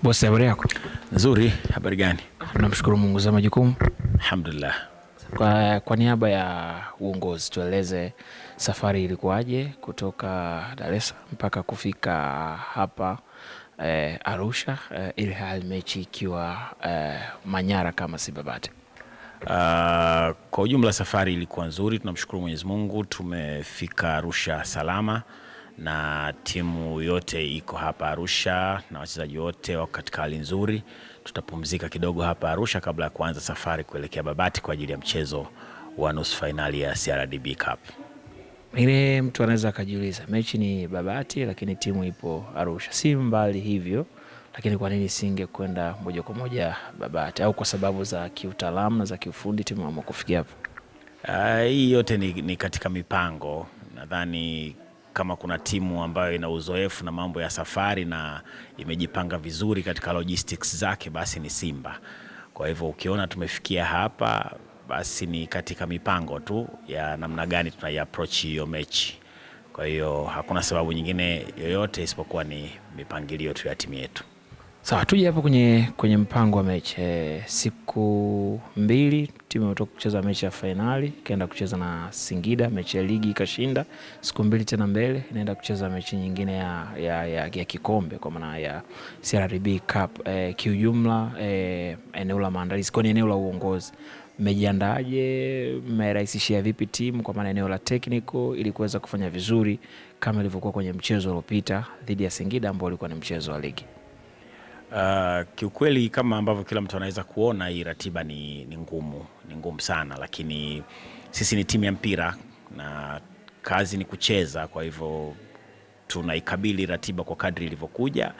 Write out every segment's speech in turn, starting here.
Bosi, habari yako? Nzuri, habari gani? Namshukuru Mungu za majukumu. Alhamdulillah. Kwa niaba ya uongozi tueleze safari ilikuwaje kutoka Dar es Salaam mpaka kufika hapa Arusha, ili hali mechi ikiwa Manyara kama si Babati. Kwa ujumla safari ilikuwa nzuri, tunamshukuru Mwenyezi Mungu, tumefika Arusha salama na timu yote iko hapa Arusha na wachezaji wote wako katika hali nzuri. Tutapumzika kidogo hapa Arusha kabla ya kuanza safari kuelekea Babati kwa ajili ya mchezo wa nusu finali ya CRDB Cup. Ile mtu anaweza kujiuliza, mechi ni Babati lakini timu ipo Arusha. Si mbali hivyo, lakini kwa nini singe kwenda moja kwa moja Babati, au kwa sababu za kiutaalamu na za kiufundi timu ama kufikia hapo? Hii yote ni katika mipango. Nadhani kama kuna timu ambayo ina uzoefu na mambo ya safari na imejipanga vizuri katika logistics zake, basi ni Simba. Kwa hivyo ukiona tumefikia hapa, basi ni katika mipango tu ya namna gani tunaiapproach hiyo mechi. Kwa hiyo hakuna sababu nyingine yoyote isipokuwa ni mipangilio tu ya timu yetu. Sawa, tuje hapo kwenye mpango wa mechi. Siku mbili timu imetoka kucheza mechi ya finali, kaenda kucheza na Singida, mechi ya ligi ikashinda. Siku mbili tena mbele inaenda kucheza mechi nyingine ya kikombe kwa maana ya CRDB Cup. Kiujumla eneo la maandalizi, kwa eneo la uongozi, mmejiandaje, mmerahisishia vipi timu kwa maana eneo la technical ili kuweza kufanya vizuri kama ilivyokuwa kwenye mchezo uliopita dhidi ya Singida ambao ulikuwa ni mchezo wa ligi? Kiukweli kama ambavyo kila mtu anaweza kuona, hii ratiba ni ngumu sana, lakini sisi ni timu ya mpira na kazi ni kucheza. Kwa hivyo tunaikabili ratiba kwa kadri ilivyokuja.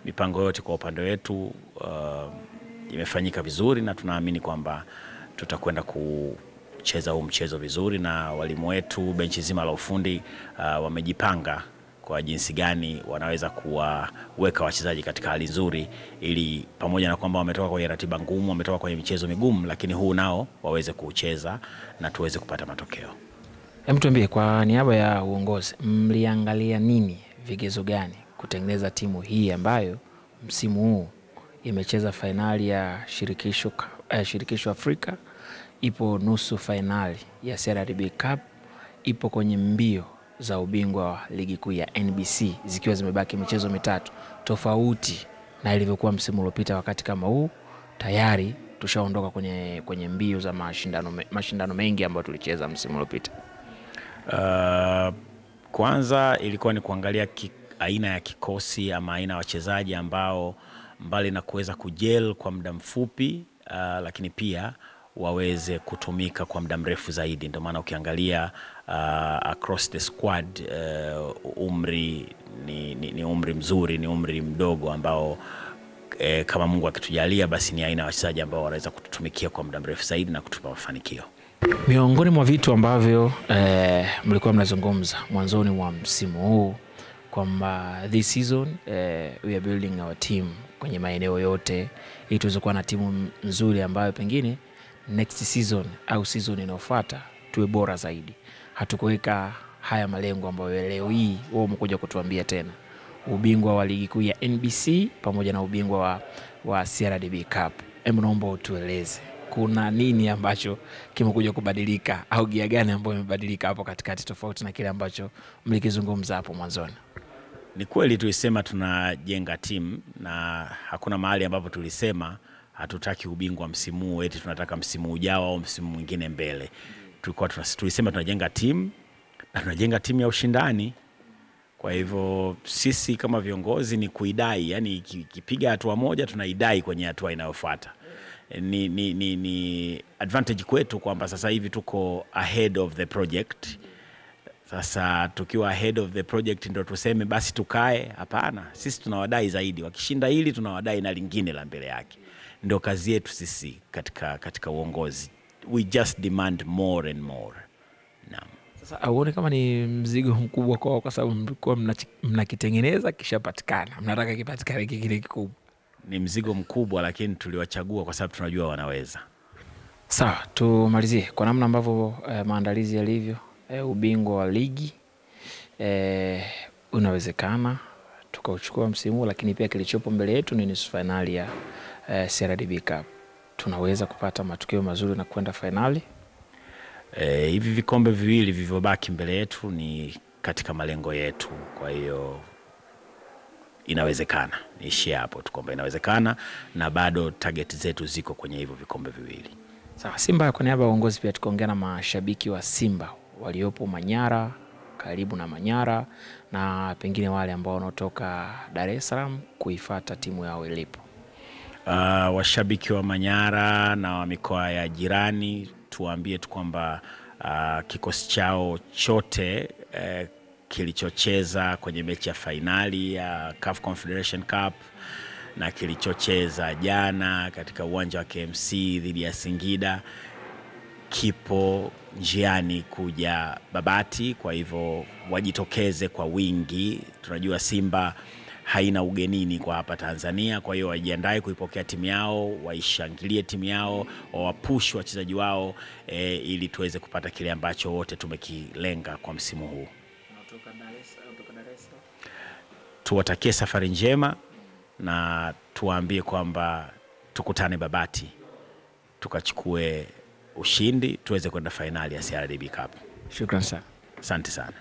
Mipango yote kwa upande wetu imefanyika vizuri na tunaamini kwamba tutakwenda kucheza huu mchezo vizuri, na walimu wetu, benchi zima la ufundi wamejipanga kwa jinsi gani wanaweza kuweka wachezaji katika hali nzuri, ili pamoja na kwamba wametoka kwenye ratiba ngumu, wametoka kwenye michezo migumu, lakini huu nao waweze kucheza na tuweze kupata matokeo. Hebu tuambie, kwa niaba ya uongozi, mliangalia nini, vigezo gani kutengeneza timu hii ambayo msimu huu imecheza finali ya shirikisho Afrika, ipo nusu finali ya CRDB Cup, ipo kwenye mbio za ubingwa wa ligi kuu ya NBC zikiwa zimebaki michezo mitatu, tofauti na ilivyokuwa msimu uliopita? Wakati kama huu tayari tushaondoka kwenye mbio za mashindano mengi ambayo tulicheza msimu uliopita. Kwanza ilikuwa ni kuangalia aina ya kikosi ama aina ya wachezaji ambao mbali na kuweza kujel kwa muda mfupi, lakini pia waweze kutumika kwa muda mrefu zaidi. Ndio maana ukiangalia across the squad, umri ni umri mzuri, ni umri mdogo ambao kama Mungu akitujalia basi ni aina ya wachezaji ambao wanaweza kututumikia kwa muda mrefu zaidi na kutupa mafanikio. Miongoni mwa vitu ambavyo mlikuwa mnazungumza mwanzoni mwa msimu huu kwamba this season we are building our team kwenye maeneo yote ili tuweze kuwa na timu nzuri ambayo pengine next season au season inayofuata tuwe bora zaidi. Hatukuweka haya malengo ambayo leo hii wao umekuja kutuambia tena, ubingwa wa ligi kuu ya NBC pamoja na ubingwa wa CRDB Cup. Hebu naomba utueleze kuna nini ambacho kimekuja kubadilika, au gia gani ambayo imebadilika hapo katikati tofauti na kile ambacho mlikizungumza hapo mwanzoni? Ni kweli tulisema tunajenga timu, na hakuna mahali ambapo tulisema hatutaki ubingwa msimu huu eti tunataka msimu ujao au msimu mwingine mbele. Tulisema tunajenga timu na tunajenga timu ya ushindani. Kwa hivyo sisi kama viongozi ni kuidai, yani kipiga hatua moja tunaidai kwenye hatua inayofuata. Ni advantage kwetu kwamba sasa hivi tuko ahead of the project. Sasa tukiwa ahead of the project ndio tuseme basi tukae? Hapana, sisi tunawadai zaidi. Wakishinda hili tunawadai na lingine la mbele yake. Ndio kazi yetu sisi katika uongozi. We just demand more and more. Naam. Sasa auone kama ni mzigo mkubwa kwa sababu mlikuwa mnakitengeneza kisha patikana, mnataka kipatikane kingine kikubwa? Ni mzigo mkubwa, lakini tuliwachagua kwa sababu tunajua wanaweza. Sawa, tumalizie kwa namna ambavyo maandalizi yalivyo. Ubingwa wa ligi unawezekana, tukauchukua msimu huu, lakini pia kilichopo mbele yetu ni nusu finali ya CRDB Cup. Tunaweza kupata matokeo mazuri na kwenda finali. Hivi vikombe viwili vilivyobaki mbele yetu ni katika malengo yetu, kwa hiyo inawezekana. Niishie hapo tu kwamba inawezekana, na bado target zetu ziko kwenye hivyo vikombe viwili. Sawa, Simba kwa niaba ya uongozi pia tukaongea na mashabiki wa Simba waliopo Manyara, karibu na Manyara, na pengine wale ambao wanaotoka Dar es Salaam kuifuata timu yao ilipo. Washabiki wa Manyara na wa mikoa ya jirani, tuambie tu kwamba kikosi chao chote kilichocheza kwenye mechi ya finali ya CAF Confederation Cup na kilichocheza jana katika uwanja wa KMC dhidi ya Singida kipo njiani kuja Babati, kwa hivyo wajitokeze kwa wingi. Tunajua Simba haina ugenini kwa hapa Tanzania, kwa hiyo wajiandae kuipokea timu yao, waishangilie timu yao, wawapush wachezaji wao ili tuweze kupata kile ambacho wote tumekilenga kwa msimu huu. Tuwatakie safari njema na tuwaambie kwamba tukutane Babati tukachukue ushindi tuweze kwenda finali ya CRDB Cup. Shukrani sana. Asante sana.